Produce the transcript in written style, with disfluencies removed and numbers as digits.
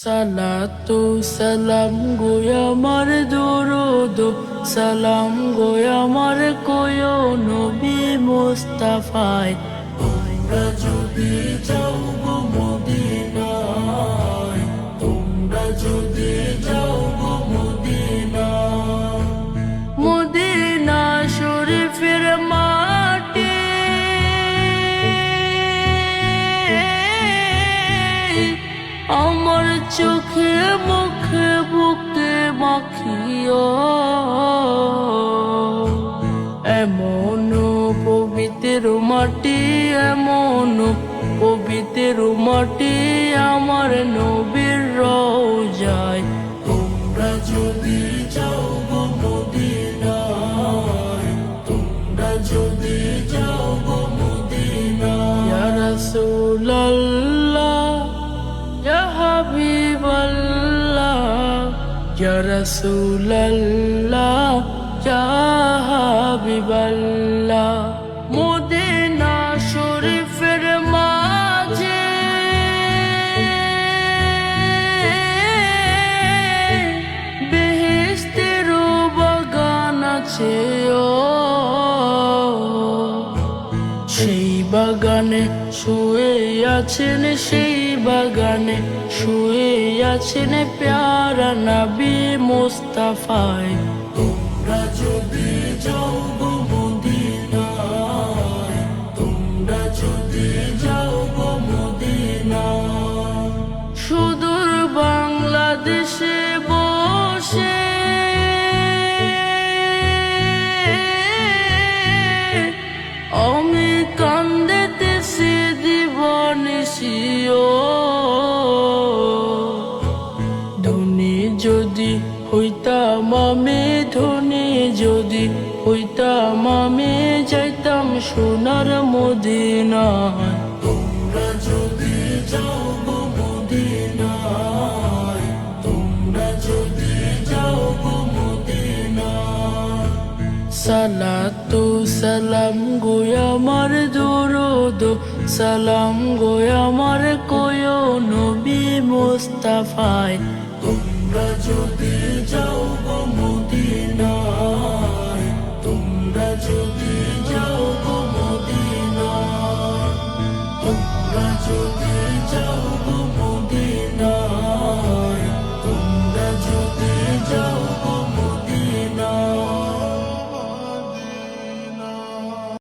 সালাতু সালাম গো আমার দরুদ সালাম গো আমার কোয়ো নবী মুস্তাফায়। তোমরা যদি যাও গো মদিনায়, তোমরা যদি যাও গো মদিনায়, মদিনা শরীফের মাটি আমার চোখে মুখে বুকে মাখিও। এমন পবিত্র মাটি, এমন পবিত্র মাটি আমার নবীর রওজায়। তোমরা যদি যাও গো মদিনায়, তোমরা যদি যাও গো মদিনায়। ইয়া রাসূলুল্লাহ ইয়া হাবিবাল্লাহ ইয়া রাসূলুল্লাহ ইয়া হাবিবাল্লাহ। মদিনা শরীফের মাঝে বেহেশতের বাগান আছে, সেই বাগানে শুয়ে আছেন, সেই বাগানে শুয়ে আছেন প্যারা নবী মুস্তাফায়। তোমরা যদি যাও গো মদিনায়, তোমরা যদি যাও গো মদিনায়, সুদূর বাংলাদেশে বসে আমি কান্দিতেছি দিবানিশিও। ধনী যদি হইতাম আমি, ধনী যদি হইতাম আমি, যাইতাম সোনার মদিনায়। তোমরা যদি যাও গো মদিনায়, তোমরা যদি যাও গো মদিনায়। সালাতু সালাম গো আমার দরুদ সালাম গো আমার কোয়ো নবী মুস্তাফায়। তোমরা যদি যাও গো মদিনায়, তোমরা যদি যাও গো মদিনায়, তোমরা যদি যাও গো